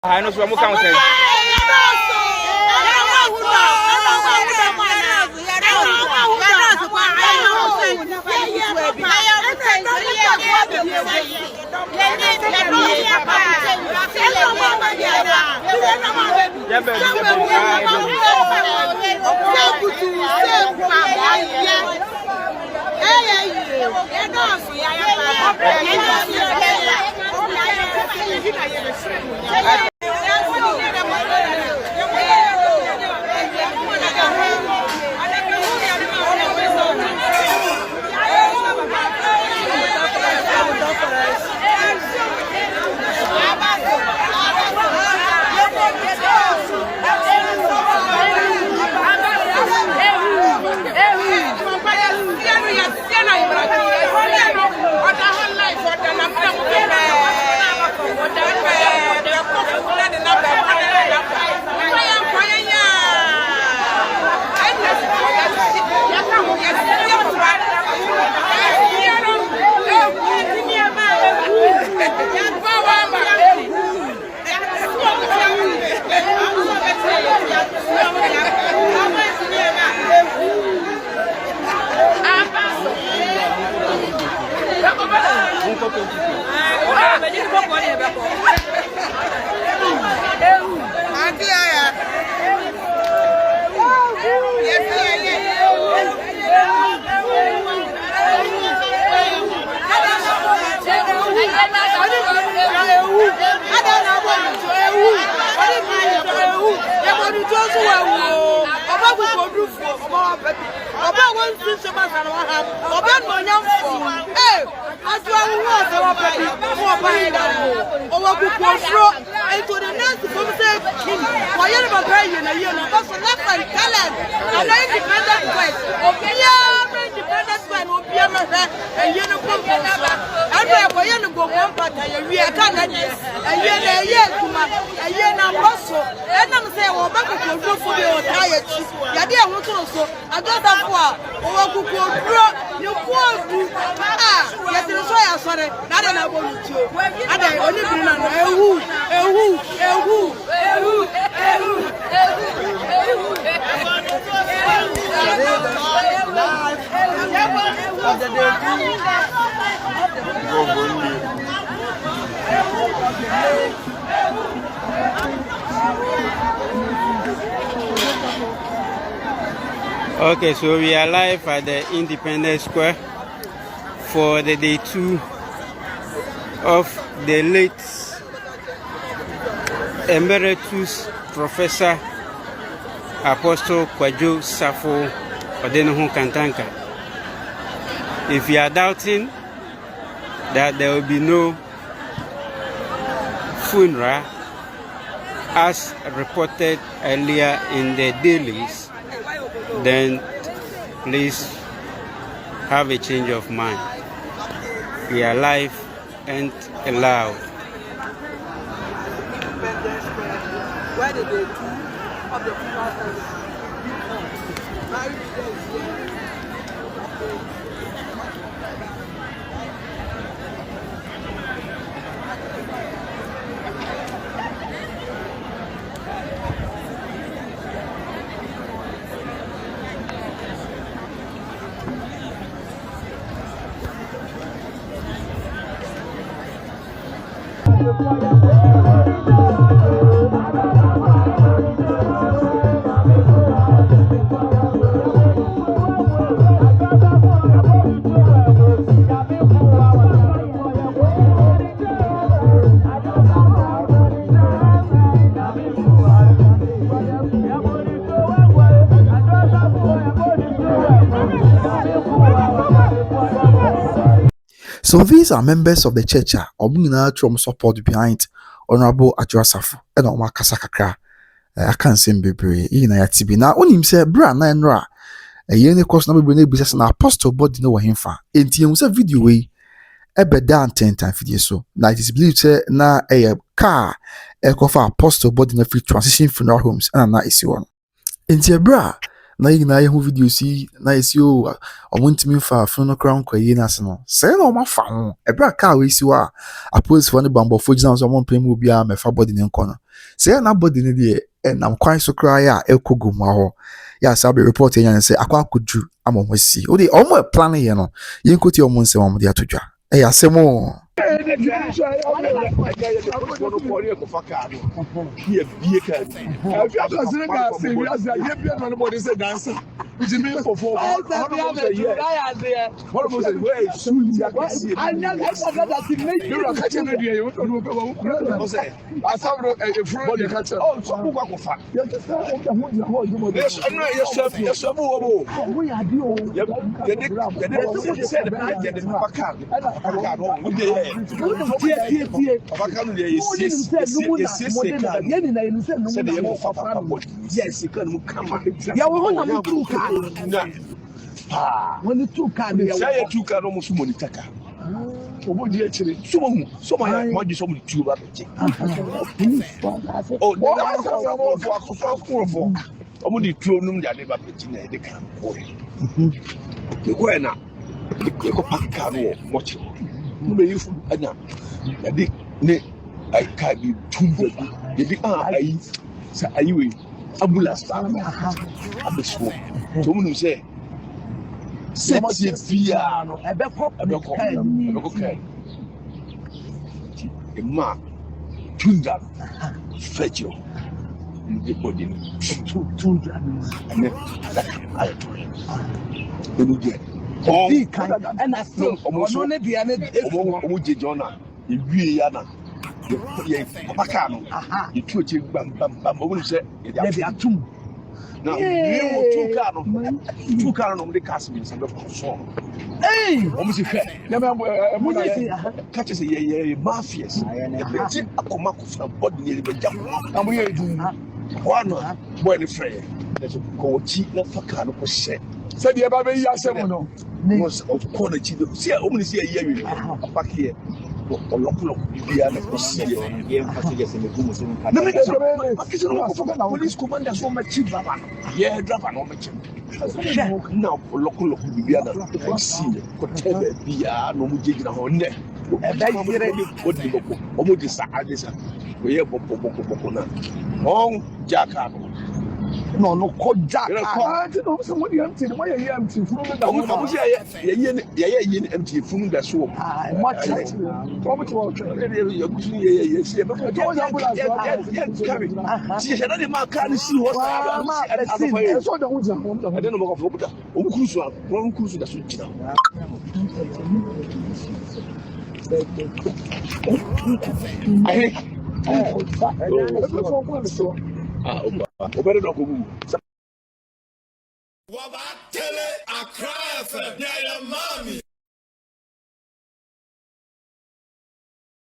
I know so mo kan say. Okay, so we are live at the Independence Square for the day 2 of the late Emeritus Professor Apostle Kwadwo Safo Odenihun Kantanka. If you are doubting that there will be no funeral as reported earlier in the dailies, then please have a change of mind. We are live and loud. Where did they do of the funeral? So these are members of the church from support behind Honorable Adwoa Safo and Oma Kasakakra. I can't say bebre in a tibi na onim say bra na enra e yene course na bebre na business na apostle body no wa himfa enti ehun say video we e beda antentan video so na it is believed say na a car e kofa apostle body na free transition funeral homes and na isi one enti bra na yi na yɛho videos yi na yɛsi o ɔmo ntumi fa afunu no kora nkɔ yie n'ase no sɛɛ na ɔmo afa ho ɛbɛrɛ a kaa esi hɔ a apolisifoɔ ne bambɔfoɔ gyina so ɔmo mpɛn mu obiara mɛfa body ne nkɔ no sɛɛ na body ne deɛ ɛnam kwan so koraa yɛ a ɛkɔ gomua hɔ yɛ asa bɛ report yɛn sɛ akɔ akɔduru ama ɔmo asi o de ɔmo plan yɛ no yɛn kote ɔmo nsɛm ɔmo de ato dwa ɛyɛ asɛm o. Now, two car no, the cast means and hey, almost a fair. Catches a mafias. A comac of body nearly by jump. And we are doing one boy in frame. There's a go cheap, not for car was said. Said the Abbey Yasemono was of corner cheap. See, I only see a year back here. Or local police commander so much cheap. Yeah, drop an omechi. Now, local see, whatever be a no mujig on neck. What do you almost decide this? We have Boko. Oh, Jack. No, called Jack. Somebody empty. Why are you empty? Yeah, empty from the soap. Much property. She had any man can't see what I don't know about one cruise that switch now. Better not go. What about Tele Accra? Yeah, mommy.